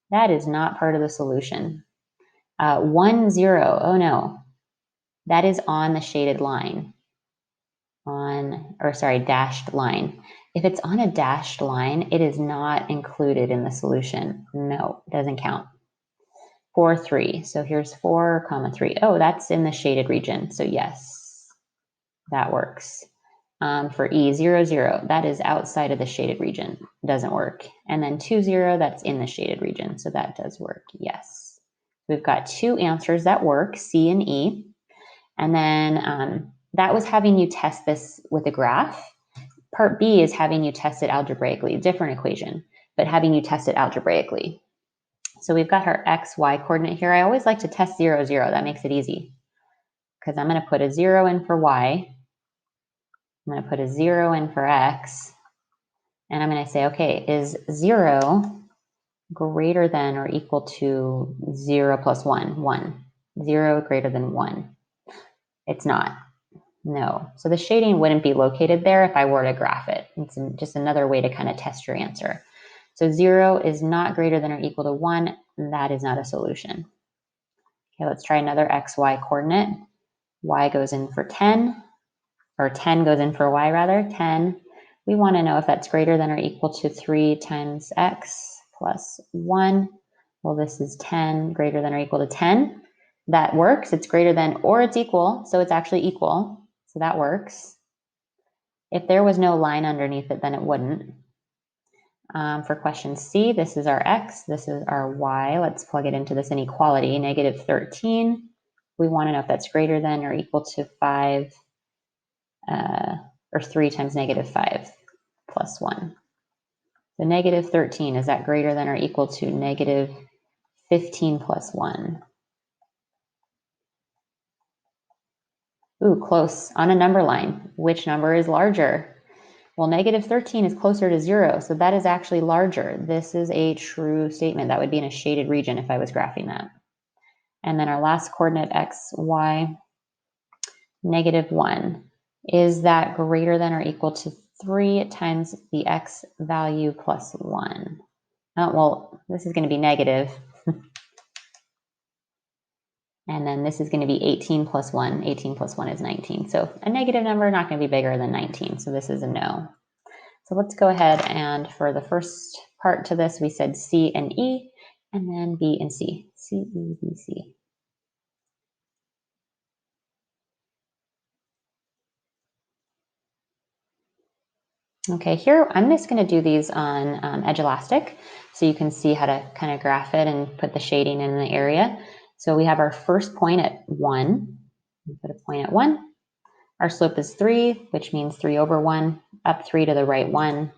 That is not part of the solution. 1, 0, oh no. That is on the shaded line. Dashed line. If it's on a dashed line, it is not included in the solution. No, it doesn't count. 4, 3. So here's 4, 3. Oh, that's in the shaded region. So yes, that works. For E, 0, 0, that is outside of the shaded region. Doesn't work. And then 2, 0, that's in the shaded region. So that does work, yes. We've got two answers that work, C and E. And then that was having you test this with a graph. Part B is having you test it algebraically, different equation, but having you test it algebraically. So we've got our X, Y coordinate here. I always like to test 0, 0. That makes it easy because I'm going to put a 0 in for Y. I'm going to put a 0 in for X, and I'm going to say, okay, is 0 greater than or equal to 0 plus 1? 1. 0 greater than 1. It's not. No. So the shading wouldn't be located there if I were to graph it. It's just another way to kind of test your answer. So 0 is not greater than or equal to 1. That is not a solution. Okay, let's try another X, Y coordinate. Y goes in for 10. Or 10 goes in for Y rather, 10. We want to know if that's greater than or equal to 3 times X plus 1. Well, this is 10 greater than or equal to 10. That works. It's greater than or it's equal, so it's actually equal. So that works. If there was no line underneath it, then it wouldn't. For question C, this is our X, this is our Y. Let's plug it into this inequality, negative 13. We want to know if that's greater than or equal to 5 or 3 times negative 5 plus 1. So negative 13, is that greater than or equal to negative 15 plus 1? Ooh, close. On a number line, which number is larger? Well, negative 13 is closer to 0, so that is actually larger. This is a true statement. That would be in a shaded region if I was graphing that. And then our last coordinate, x, y, negative 1. Is that greater than or equal to 3 times the x value plus 1? Oh, well, this is going to be negative. And then this is going to be 18 plus 1. 18 plus 1 is 19. So a negative number not going to be bigger than 19. So this is a no. So let's go ahead and for the first part to this, we said C and E, and then B and C. C, E, B, C. Okay, here I'm just going to do these on Edge Elastic so you can see how to kind of graph it and put the shading in the area. So we have our first point at 1. We put a point at 1. Our slope is 3, which means 3 over 1, up 3 to the right 1,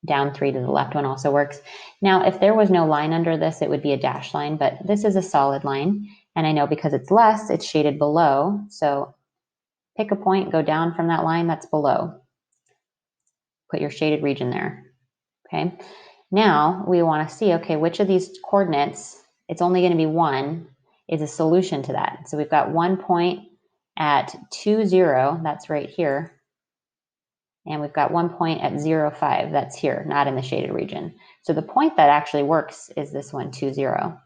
down 3 to the left 1 also works. Now, if there was no line under this, it would be a dashed line, but this is a solid line. And I know because it's less, it's shaded below. So pick a point, go down from that line that's below. Put your shaded region there, okay? Now we want to see, okay, which of these coordinates, it's only going to be 1, is a solution to that. So we've got 1 point at 2, 0, that's right here. And we've got 1 point at 0, 5, that's here, not in the shaded region. So the point that actually works is this one, 2, 0.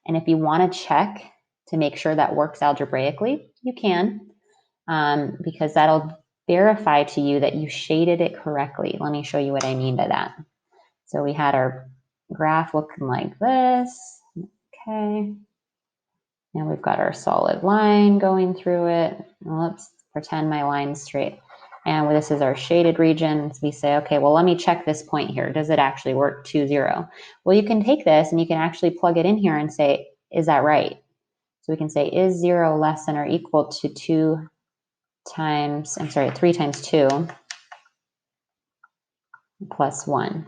And if you want to check to make sure that works algebraically, you can, because that'll verify to you that you shaded it correctly. Let me show you what I mean by that. So we had our graph looking like this. Okay. Now we've got our solid line going through it. Let's pretend my line's straight. And this is our shaded region. So we say, okay, well, let me check this point here. Does it actually work 2, 0? Well, you can take this and you can actually plug it in here and say, is that right? So we can say, is 0 less than or equal to 3 times 2 plus 1?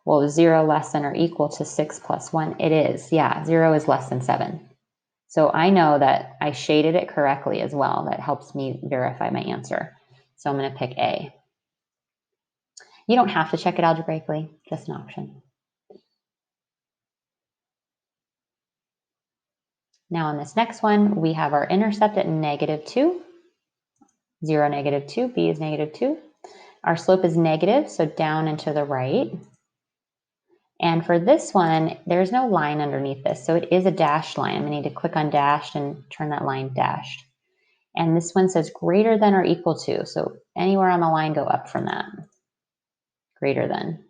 Well, is 0 less than or equal to 6 plus 1? It is. Yeah, 0 is less than 7. So I know that I shaded it correctly as well. That helps me verify my answer. So I'm going to pick A. You don't have to check it algebraically, just an option. Now on this next one, we have our intercept at negative 2. 0, negative 2. B is negative 2. Our slope is negative, so down and to the right. And for this one, there's no line underneath this, so it is a dashed line. I'm going to need to click on dashed and turn that line dashed. And this one says greater than or equal to, so anywhere on the line, go up from that. Greater than.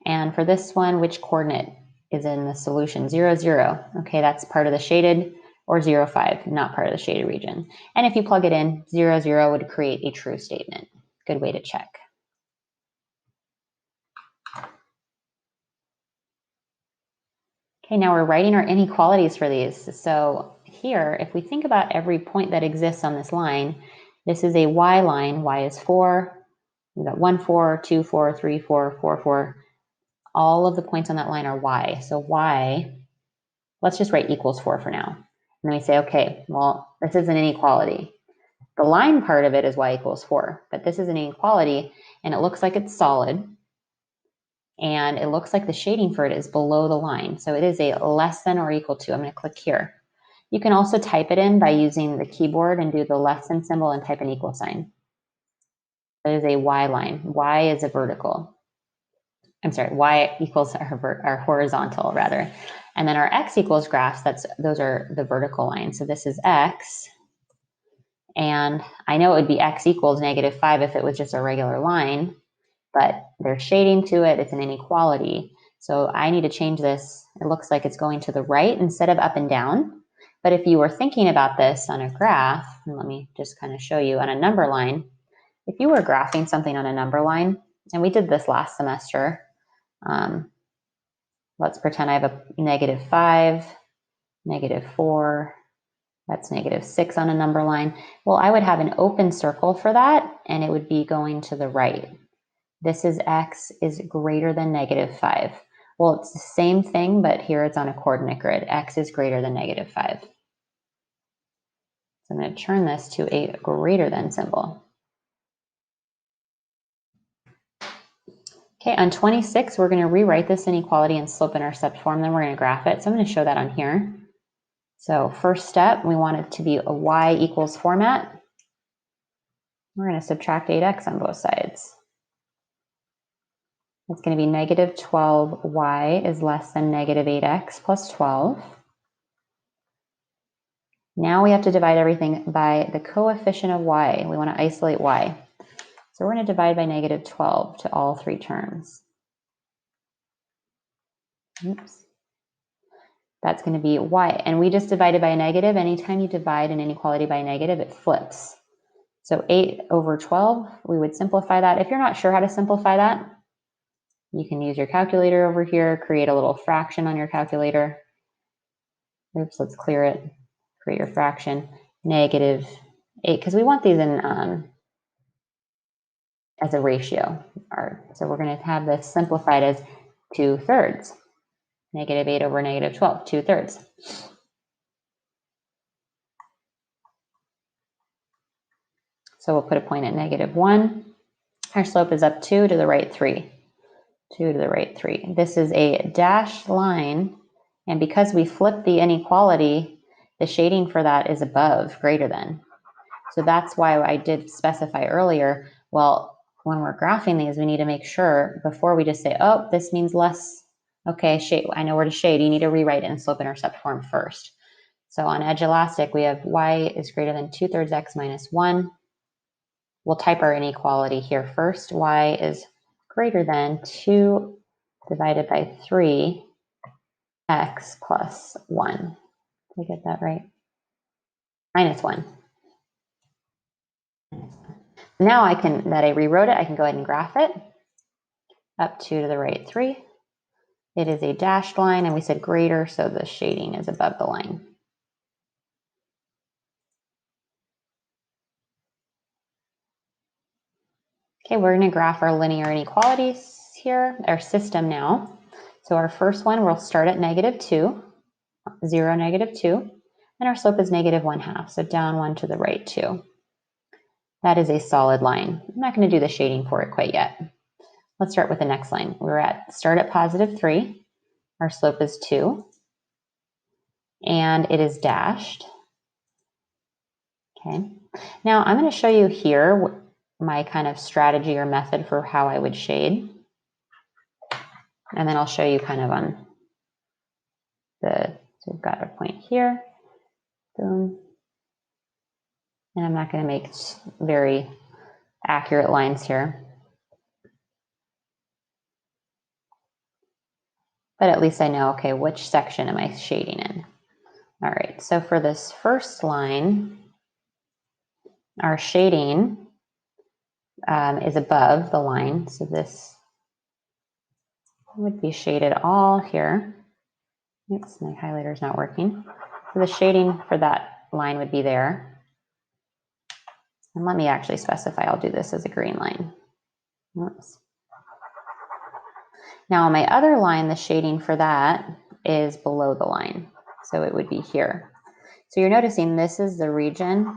And for this one, which coordinate is in the solution? 0, 0. Okay, that's part of the shaded, or 0, 5, not part of the shaded region. And if you plug it in, 0, 0 would create a true statement. good way to check. Okay, now we're writing our inequalities for these. So here, if we think about every point that exists on this line, this is a y line. Y is 4. We've got 1, 4, 2, 4, 3, 4, 4, 4. All of the points on that line are y. So y, let's just write equals 4 for now. And then we say, okay, well, this is an inequality. The line part of it is y equals 4, but this is an inequality, and it looks like it's solid, and it looks like the shading for it is below the line. So it is a less than or equal to. I'm going to click here. You can also type it in by using the keyboard and do the less than symbol and type an equal sign. That is a y line. Y is a vertical. I'm sorry, y equals our horizontal, rather. And then our x equals graphs, those are the vertical lines. So this is x. And I know it would be x equals -5 if it was just a regular line, but there's shading to it. It's an inequality. So I need to change this. It looks like it's going to the right instead of up and down. But if you were thinking about this on a graph, and let me just kind of show you on a number line, if you were graphing something on a number line, and we did this last semester, let's pretend I have a -5, -4, that's -6 on a number line. Well, I would have an open circle for that, and it would be going to the right. This is x is greater than -5. Well, it's the same thing, but here it's on a coordinate grid. X is greater than -5. So I'm going to turn this to a greater than symbol. Okay, on 26, we're going to rewrite this inequality in slope-intercept form, then we're going to graph it. So I'm going to show that on here. So first step, we want it to be a y equals format. We're going to subtract 8x on both sides. It's going to be -12y is less than -8x plus 12. Now we have to divide everything by the coefficient of y. We want to isolate y. So we're going to divide by -12 to all three terms. Oops. That's going to be y. And we just divided by a negative. Anytime you divide an inequality by a negative, it flips. So 8/12, we would simplify that. If you're not sure how to simplify that, you can use your calculator over here, create a little fraction on your calculator. Oops, let's clear it. Create your fraction. -8, because we want these in as a ratio. So we're going to have this simplified as 2/3. -8 over -12, 2/3. So we'll put a point at -1. Our slope is up 2 to the right 3. 2 to the right 3. This is a dashed line, and because we flipped the inequality, the shading for that is above, greater than. So that's why I did specify earlier, well, when we're graphing these, we need to make sure before we just say, oh, this means less. Okay, shade, I know where to shade. You need to rewrite it in slope-intercept form first. So on edge elastic, we have y is greater than 2/3 x minus 1. We'll type our inequality here first. Y is greater than 2 divided by 3 x plus 1. Did I get that right? Minus 1. Now that I rewrote it, I can go ahead and graph it. Up 2 to the right 3. It is a dashed line, and we said greater, so the shading is above the line. Okay, we're going to graph our linear inequalities here, our system now. So our first one, we'll start at -2, 0, -2, and our slope is -1/2, so down 1 to the right 2. That is a solid line. I'm not going to do the shading for it quite yet. Let's start with the next line. Start at +3. Our slope is 2, and it is dashed. Okay. Now I'm going to show you here my kind of strategy or method for how I would shade. And then I'll show you kind of on so we've got a point here. Boom. And I'm not going to make very accurate lines here. But at least I know, okay, which section am I shading in? All right, so for this first line, our shading, is above the line. So this would be shaded all here. Oops, my highlighter's not working. So the shading for that line would be there. And let me actually specify, I'll do this as a green line. Oops. Now on my other line, the shading for that is below the line. So it would be here. So you're noticing this is the region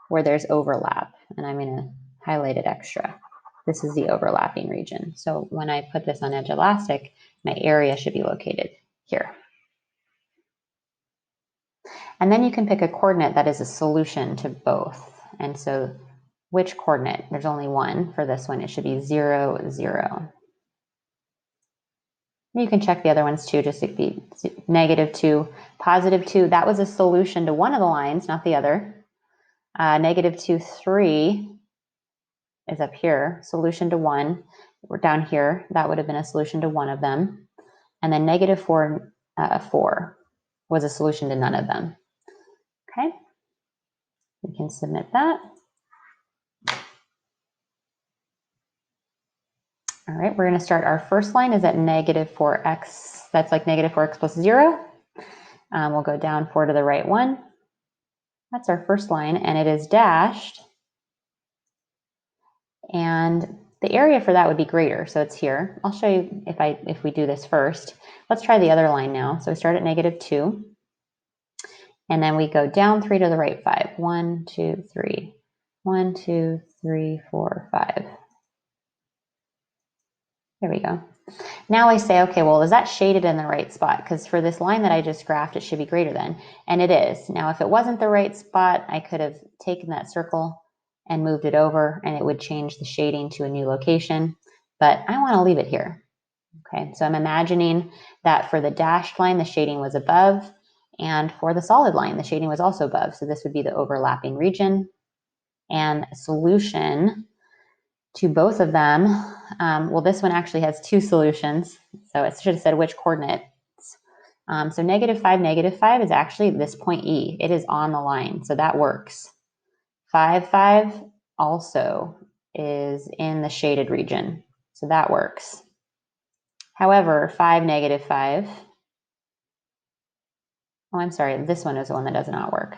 where there's overlap, and I'm going to highlight it extra. This is the overlapping region. So when I put this on edge elastic, my area should be located here. And then you can pick a coordinate that is a solution to both. And so which coordinate? There's only one for this one. It should be 0, 0. You can check the other ones too, just to be -2, +2. That was a solution to one of the lines, not the other. -2, 3 is up here, solution to 1. We're down here, that would have been a solution to one of them. And then -4, 4 was a solution to none of them. Okay, we can submit that. All right, we're going to start. Our first line is at -4x. That's like -4x plus 0. We'll go down 4 to the right one. That's our first line, and it is dashed. And the area for that would be greater, so it's here. I'll show you if we do this first. Let's try the other line now. So we start at -2, and then we go down 3 to the right 5. 1, 2, 3. 1, 2, 3, 4, 5. There we go. Now I say, okay, well, is that shaded in the right spot? Because for this line that I just graphed, it should be greater than, and it is. Now, if it wasn't the right spot, I could have taken that circle and moved it over, and it would change the shading to a new location, but I want to leave it here. Okay, so I'm imagining that for the dashed line, the shading was above, and for the solid line, the shading was also above. So this would be the overlapping region, and solution to both of them. Well, this one actually has two solutions, so it should have said which coordinates. So -5, -5 is actually this point E. It is on the line, so that works. 5, 5 also is in the shaded region, so that works. However, 5, -5. Oh, I'm sorry, this one is the one that does not work.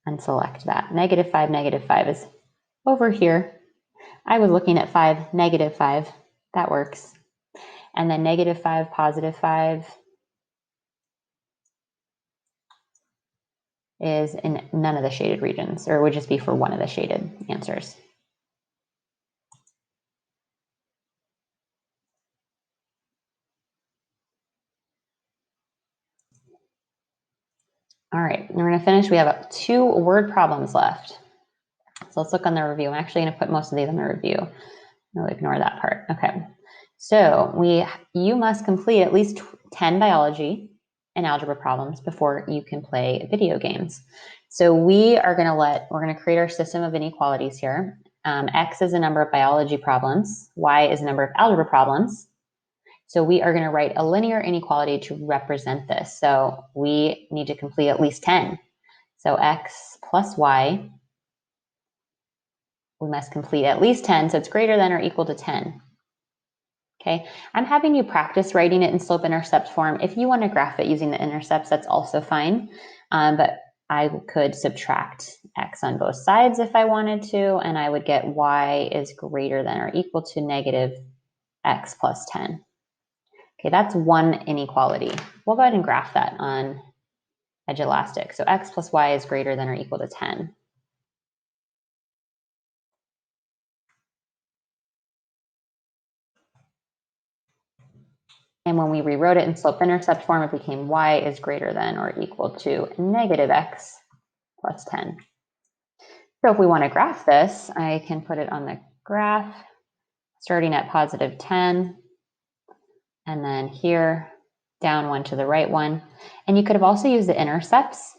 Unselect that. -5, -5 is over here. I was looking at 5, -5. That works. And then -5, +5 is in none of the shaded regions, or it would just be for one of the shaded answers. All right, we're going to finish. We have 2 word problems left. So let's look on the review. I'm actually going to put most of these on the review. We'll ignore that part. Okay. So you must complete at least 10 biology and algebra problems before you can play video games. So we're going to create our system of inequalities here. X is the number of biology problems. Y is the number of algebra problems. So we are going to write a linear inequality to represent this. So we need to complete at least 10. So X plus Y, we must complete at least 10. So it's greater than or equal to 10. Okay, I'm having you practice writing it in slope-intercept form. If you want to graph it using the intercepts, that's also fine. But I could subtract X on both sides if I wanted to, and I would get Y is greater than or equal to -X plus 10. Okay, that's one inequality. We'll go ahead and graph that on edge elastic. So X plus Y is greater than or equal to 10. And when we rewrote it in slope-intercept form, it became Y is greater than or equal to -X plus 10. So if we want to graph this, I can put it on the graph starting at +10, and then here, down 1 to the right one. And you could have also used the intercepts,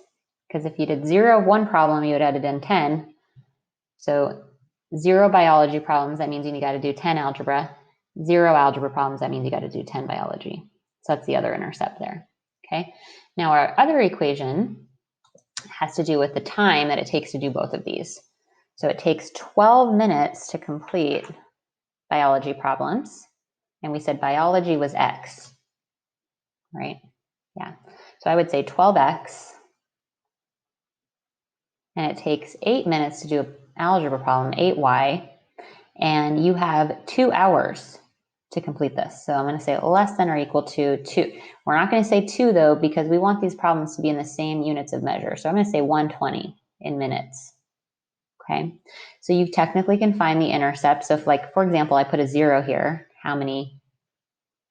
because if you did 0 of one problem, you would have done 10. So 0 biology problems, that means you got to do 10 algebra. 0 algebra problems, that means you got to do 10 biology. So that's the other intercept there. Okay. Now our other equation has to do with the time that it takes to do both of these. So it takes 12 minutes to complete biology problems. And we said biology was X, right? Yeah. So I would say 12X. And it takes 8 minutes to do an algebra problem, 8Y. And you have 2 hours to complete this. So I'm going to say less than or equal to 2. We're not going to say 2 though, because we want these problems to be in the same units of measure. So I'm going to say 120 in minutes. Okay. So you technically can find the intercept. So if, like, for example, I put a 0 here, how many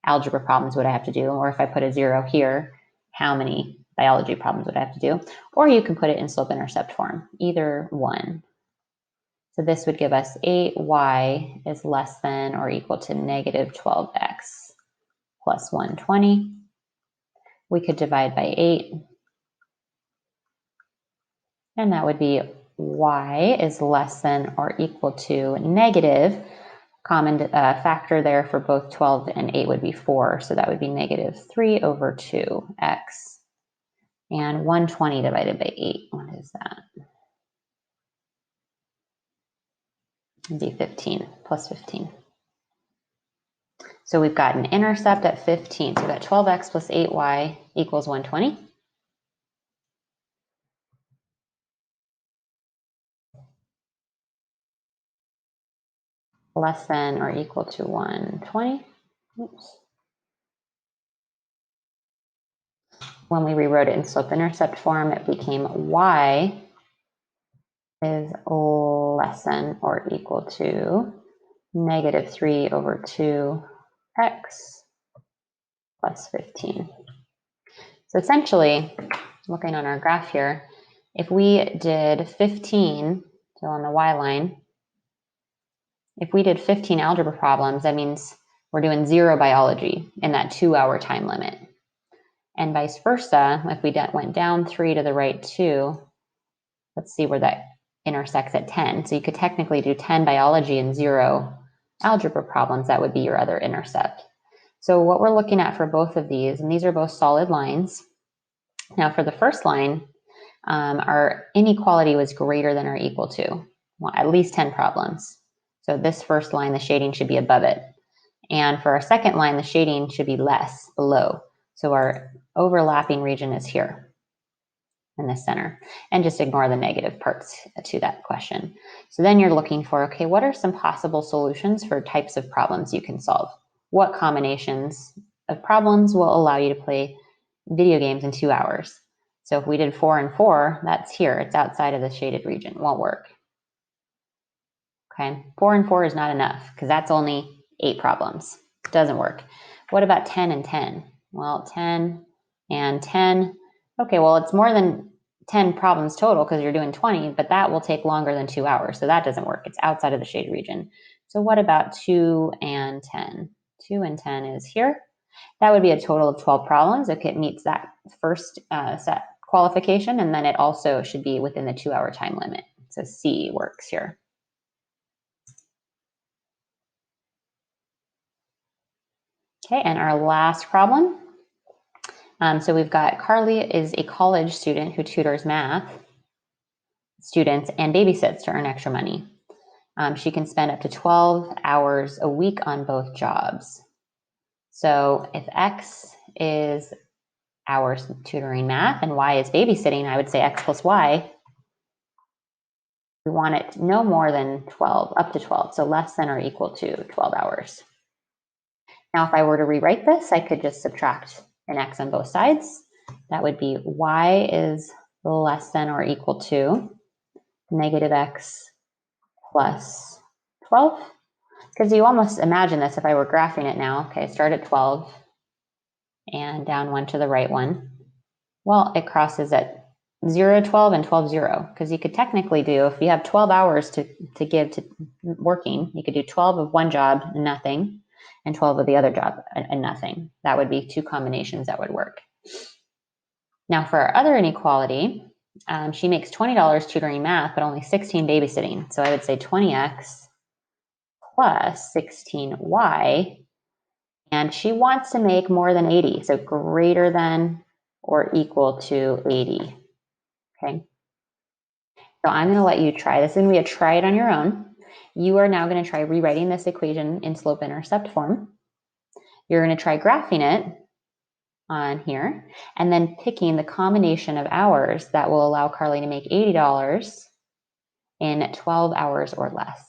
algebra problems would I have to do? Or if I put a 0 here, how many biology problems would I have to do? Or you can put it in slope-intercept form, either one. So this would give us 8y is less than or equal to negative 12x plus 120. We could divide by 8, and that would be y is less than or equal to negative, common factor there for both 12 and 8 would be 4, so that would be negative 3 over 2x. And 120 divided by 8, what is that? It'd be 15, plus 15. So we've got an intercept at 15. So we've got 12x plus 8y equals 120. Less than or equal to 120. Oops. When we rewrote it in slope-intercept form, it became y is less than or equal to negative 3 over 2x plus 15. So essentially, looking on our graph here, if we did 15, so on the y line, if we did 15 algebra problems, that means we're doing 0 biology in that 2-hour time limit. And vice versa, if we went down 3 to the right 2, let's see where that intersects at 10. So you could technically do 10 biology and 0 algebra problems. That would be your other intercept. So what we're looking at for both of these, and these are both solid lines. Now for the first line, our inequality was greater than or equal to, well, at least 10 problems. So this first line, the shading should be above it. And for our second line, the shading should be less, below. So our overlapping region is here in the center. And just ignore the negative parts to that question. So then you're looking for, okay, what are some possible solutions for types of problems you can solve? What combinations of problems will allow you to play video games in 2 hours? So if we did 4 and 4, that's here. It's outside of the shaded region. It won't work. Okay, 4 and 4 is not enough because that's only 8 problems. It doesn't work. What about 10 and 10? Well, 10 and 10. Okay, well, it's more than 10 problems total because you're doing 20, but that will take longer than 2 hours. So that doesn't work. It's outside of the shaded region. So what about 2 and 10? 2 and 10 is here. That would be a total of 12 problems if it meets that first set qualification, and then it also should be within the 2-hour time limit. So C works here. Okay, and our last problem. So we've got Carly is a college student who tutors math students and babysits to earn extra money. She can spend up to 12 hours a week on both jobs. So if X is hours tutoring math and Y is babysitting, I would say X plus Y. We want it no more than 12, up to 12, so less than or equal to 12 hours. Now, if I were to rewrite this, I could just subtract an X on both sides. That would be Y is less than or equal to negative X plus 12. Because you almost imagine this if I were graphing it now. Okay, start at 12 and down one to the right one. Well, it crosses at 0, 12, and 12, 0. Because you could technically do, if you have 12 hours to give to working, you could do 12 of one job and nothing, and 12 of the other job and nothing. That would be 2 combinations that would work. Now for our other inequality, she makes $20 tutoring math, but only 16 babysitting. So I would say 20x plus 16y, and she wants to make more than 80, so greater than or equal to 80, okay? So I'm going to let you try. This is going to be a try it on your own. You are now going to try rewriting this equation in slope-intercept form. You're going to try graphing it on here, and then picking the combination of hours that will allow Carly to make $80 in 12 hours or less.